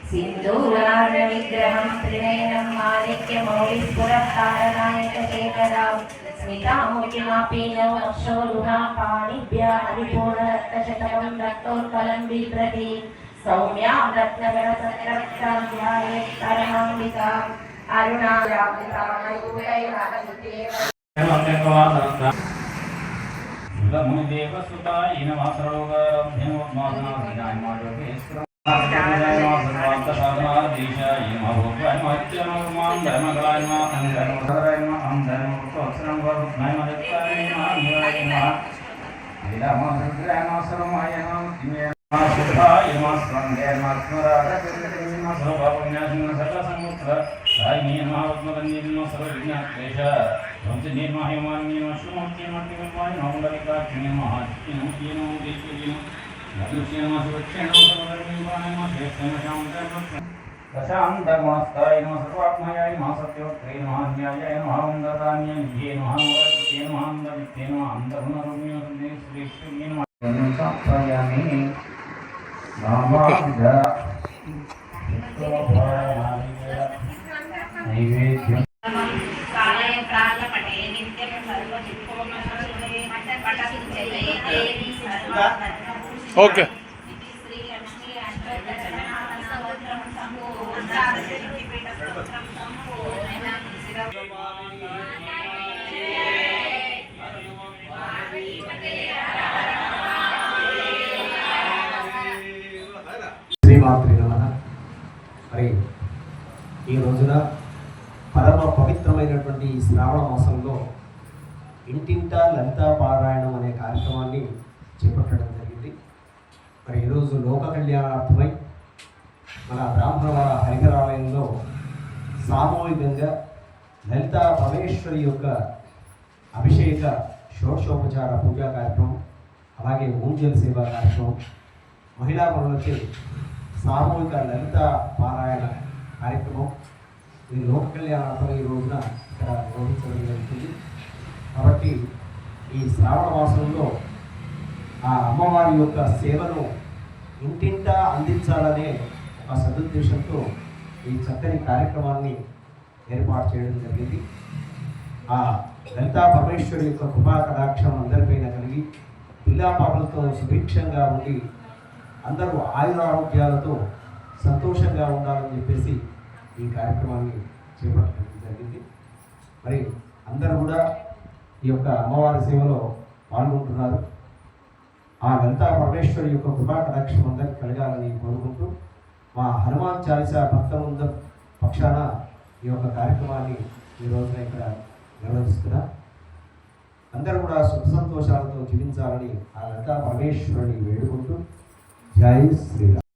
सिंधूरार्णविग्रहं त्रिनयनं माणिक्यमौलिस्फुरत्तारनायकशेखरां स्मितामुखिमापीनं अक्षोरुहां पाणिभ्यां परिपूर्णरक्तशतकं रक्तोत्पलं बिभ्रति सौम्यां रत्नगणसंरक्षां ध्यायेत् परमाम्बिकाम् अरुणायामितामयूरैरागसिद्धेव दशान्तगुणस्थाय नमः सर्वात्मयाय नमः सत्योत्तरे नमः न्यायाय नमः वन्ददान्ये नमः नमः वन्दवित्ते नमः अन्तगुणरूपिणे श्रीश्रीये नमः संप्रयामि नामाभिध नैवेद्यम् ओके శ్రీమాత్రి నమః. మరి ఈ రోజున పరమ పవిత్రమైనటువంటి ఈ శ్రావణ మాసంలో ఇంటింటా లలితా పారాయణం అనే కార్యక్రమాన్ని చేపట్టడం జరిగింది. మరి ఈరోజు లోక కళ్యాణార్థమై మన బ్రాహ్మణవాడ హరిహరాలయంలో సామూహికంగా లలితా పరమేశ్వరి యొక్క అభిషేక షోడశోపచార పూజా కార్యక్రమం, అలాగే ఊంజల్ సేవా కార్యక్రమం, మహిళా పనులచే సామూహిక లలిత పారాయణ కార్యక్రమం ఈ లోక కళ్యాణార్థం ఈ రోజున ఇక్కడ నిర్వహించడం జరుగుతుంది. కాబట్టి ఈ శ్రావణ మాసంలో ఆ అమ్మవారి యొక్క సేవను ఇంటింటా అందించాలనే ఒక సదుద్దేశంతో ఈ చక్కని కార్యక్రమాన్ని ఏర్పాటు చేయడం జరిగింది. ఆ లలితా పరమేశ్వరి యొక్క కృపా కటాక్షం అందరిపైన కలిగి పిల్లాపాపలతో సుభిక్షంగా ఉండి అందరూ ఆయురారోగ్యాలతో సంతోషంగా ఉండాలని చెప్పేసి ఈ కార్యక్రమాన్ని చేపట్టడం జరిగింది. మరి అందరూ కూడా ఈ యొక్క అమ్మవారి సేవలో పాల్గొంటున్నారు. ఆ లలితా పరమేశ్వరి యొక్క కృపా కటాక్షం అందరికి కలగాలని కోరుకుంటూ మా హనుమాన్ చాలీసా భక్తవృందం పక్షాన ఈ యొక్క కార్యక్రమాన్ని ఈ రోజున ఇక్కడ నిర్వహిస్తున్నా. అందరూ కూడా సుఖ సంతోషాలతో జీవించాలని ఆ లలితా పరమేశ్వరుని వేడుకుంటూ జై శ్రీరామ్.